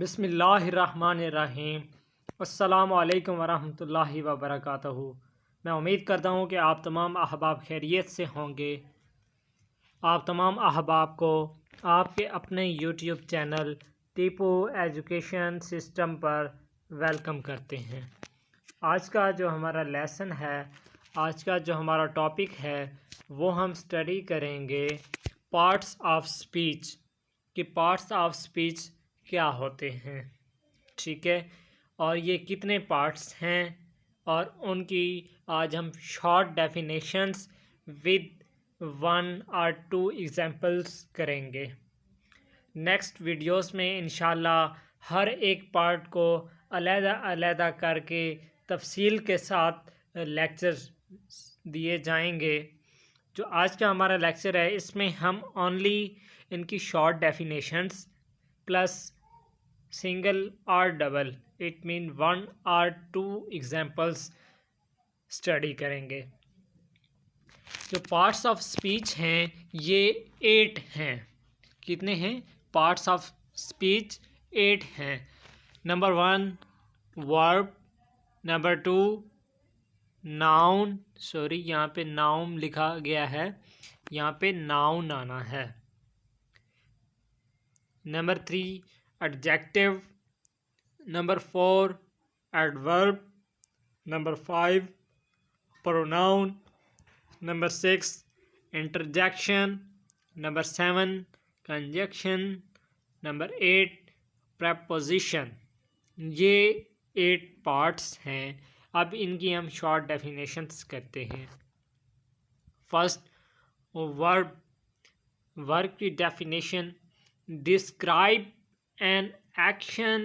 बिस्मिल्लाहिर्रहमानिर्रहीम। अस्सलामु अलैकुम वरहमतुल्लाहि वबरकातुहू। मैं उम्मीद करता हूँ कि आप तमाम अहबाब खैरियत से होंगे। आप तमाम अहबाब को आपके अपने YouTube channel Tipu education system पर वेलकम करते हैं। आज का जो हमारा लेसन है, आज का जो हमारा टॉपिक है, वो हम स्टडी करेंगे पार्ट्स ऑफ स्पीच कि पार्ट्स ऑफ स्पीच क्या होते हैं। ठीक है, और ये कितने पार्ट्स हैं और उनकी आज हम शॉर्ट डेफिनेशंस विद 1 और 2 एग्जांपल्स करेंगे। नेक्स्ट वीडियोस में इंशाल्लाह हर एक पार्ट को अलग-अलग करके तफसील के साथ लेक्चर्स दिए जाएंगे। जो आज का हमारा लेक्चर है, इसमें हम ओनली इनकी शॉर्ट डेफिनेशंस प्लस सिंगल और डबल इट मीन 1 और 2 एग्जांपल्स स्टडी करेंगे। जो पार्ट्स ऑफ स्पीच हैं ये 8 हैं। कितने हैं? पार्ट्स ऑफ स्पीच 8 हैं। Number 1 verb, number 2 noun, sorry यहाँ पे नाउन लिखा गया है, यहाँ पे नाउन आना है। Number 3 adjective, number 4 adverb, number 5 pronoun, number 6 interjection, number 7 conjunction, number 8 preposition। ये 8 पार्ट्स हैं। अब इनकी हम शॉर्ट डेफिनेशंस करते हैं। First verb. वर्ब की definition describe an action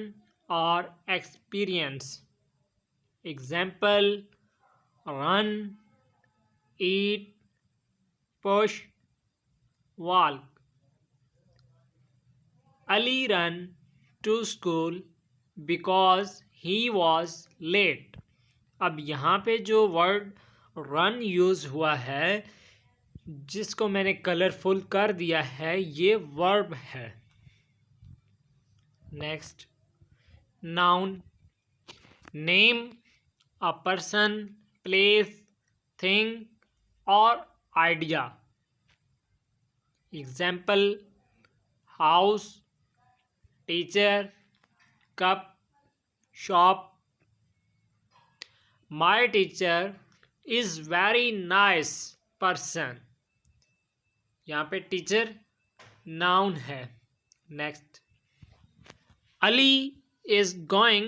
or experience. Example: run, eat, push, walk. Ali ran to school because he was late. अब यहाँ पे जो वर्ड रन यूज़ हुआ है, जिसको मैंने कलरफुल कर दिया है, ये वर्ब है। Next, noun. Name a person, place, thing or idea. Example: house, teacher, cup, shop. My teacher is very nice person. यहाँ पे टीचर नाउन है। Next, Ali is going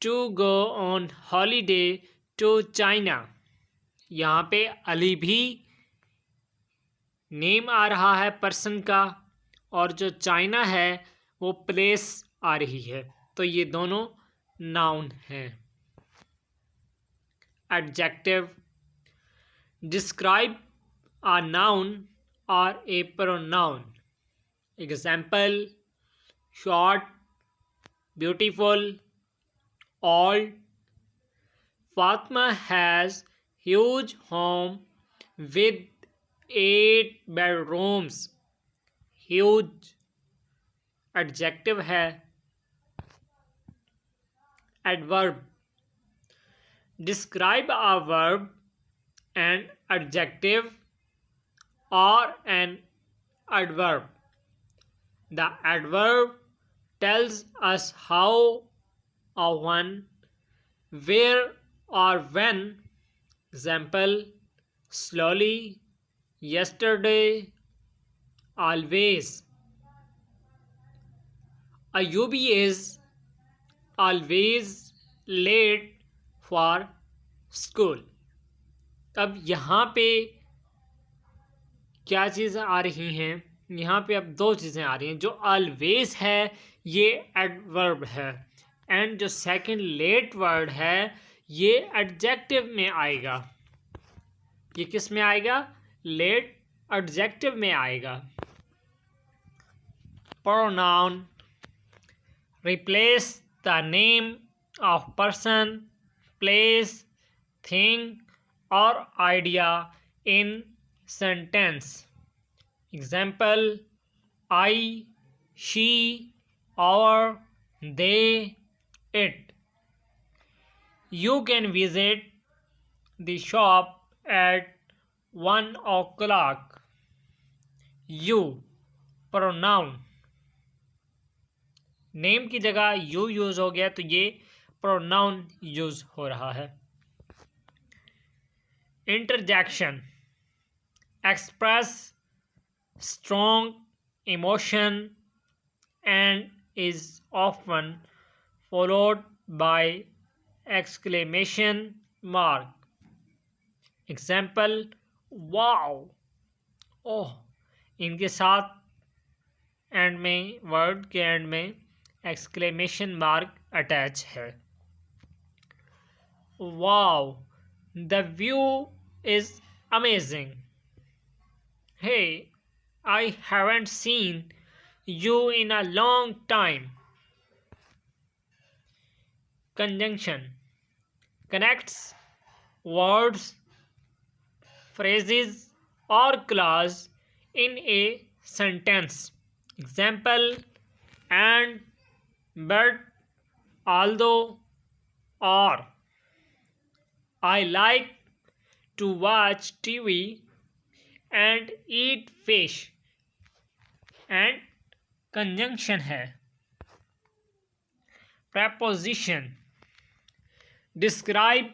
to go on holiday to China. यहाँ पे अली भी name आ रहा है person का, और जो चाइना है वो प्लेस आ रही है, तो ये दोनों नाउन हैं। Adjective describe a noun or a pronoun. Example: short, beautiful, old. Fatma has huge home with 8 bedrooms. Huge adjective है। Adverb describe a verb, an adjective or an adverb. The adverb tells us how or when, where or when. Example: slowly, yesterday, always. Ayubi is always late for school. अब यहाँ पे क्या चीज़ें आ रही हैं? यहाँ पे अब 2 चीज़ें आ रही हैं। जो ऑलवेज है ये एडवर्ब है, एंड जो सेकंड लेट वर्ड है ये एडजेक्टिव में आएगा। ये किस में आएगा? लेट एडजेक्टिव में आएगा। Pronoun replace the name of person, place, thing और idea in sentence. Example: I, she, our, they, it. You can visit the shop at 1 o'clock. You, pronoun. Name की जगह यू यूज हो गया तो ये pronoun use हो रहा है। Interjection, express strong emotion and is often followed by exclamation mark. Example, wow, oh. इनके साथ एंड में, वर्ड के एंड में एक्सक्लेमेशन मार्क अटैच है। Wow, the view is amazing. Hey, I haven't seen you in a long time. Conjunction, connects words, phrases or clause in a sentence. Example, and, but, although, or. I like to watch TV and eat fish. And conjunction है। Preposition, describe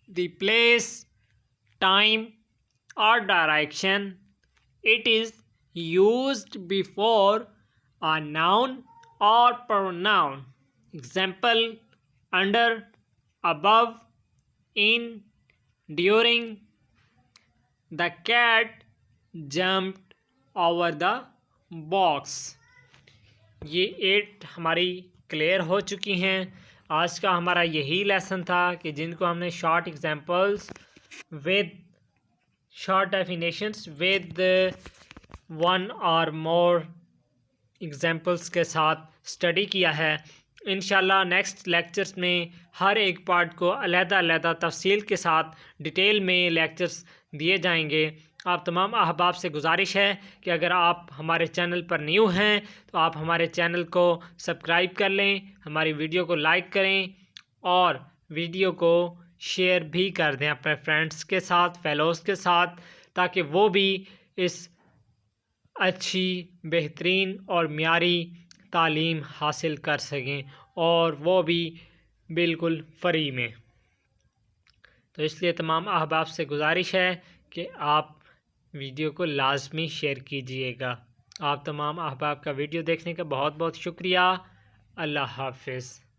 the place, time or direction. It is used before a noun or pronoun. Example, under, above, in, during. The cat jumped over the box. ये 8 हमारी clear हो चुकी हैं। आज का हमारा यही लेसन था कि जिनको हमने short examples with short definitions with one or more examples के साथ स्टडी किया है। इंशाल्लाह नेक्स्ट लेक्चर्स में हर एक पार्ट को अलग-अलग तफसील के साथ डिटेल में लेक्चर्स दिए जाएंगे। आप तमाम अहबाब से गुजारिश है कि अगर आप हमारे चैनल पर न्यू हैं तो आप हमारे चैनल को सब्सक्राइब कर लें, हमारी वीडियो को लाइक करें और वीडियो को शेयर भी कर दें अपने फ्रेंड्स के साथ, फेलोज़ के साथ, ताकि वो भी इस अच्छी, बेहतरीन और म्यारी तालीम हासिल कर सकें और वो भी बिल्कुल फ्री में। तो इसलिए तमाम अहबाब से गुजारिश है कि आप वीडियो को लाजमी शेयर कीजिएगा। आप तमाम अहबाब का वीडियो देखने का बहुत बहुत शुक्रिया। अल्लाह हाफ़िज़।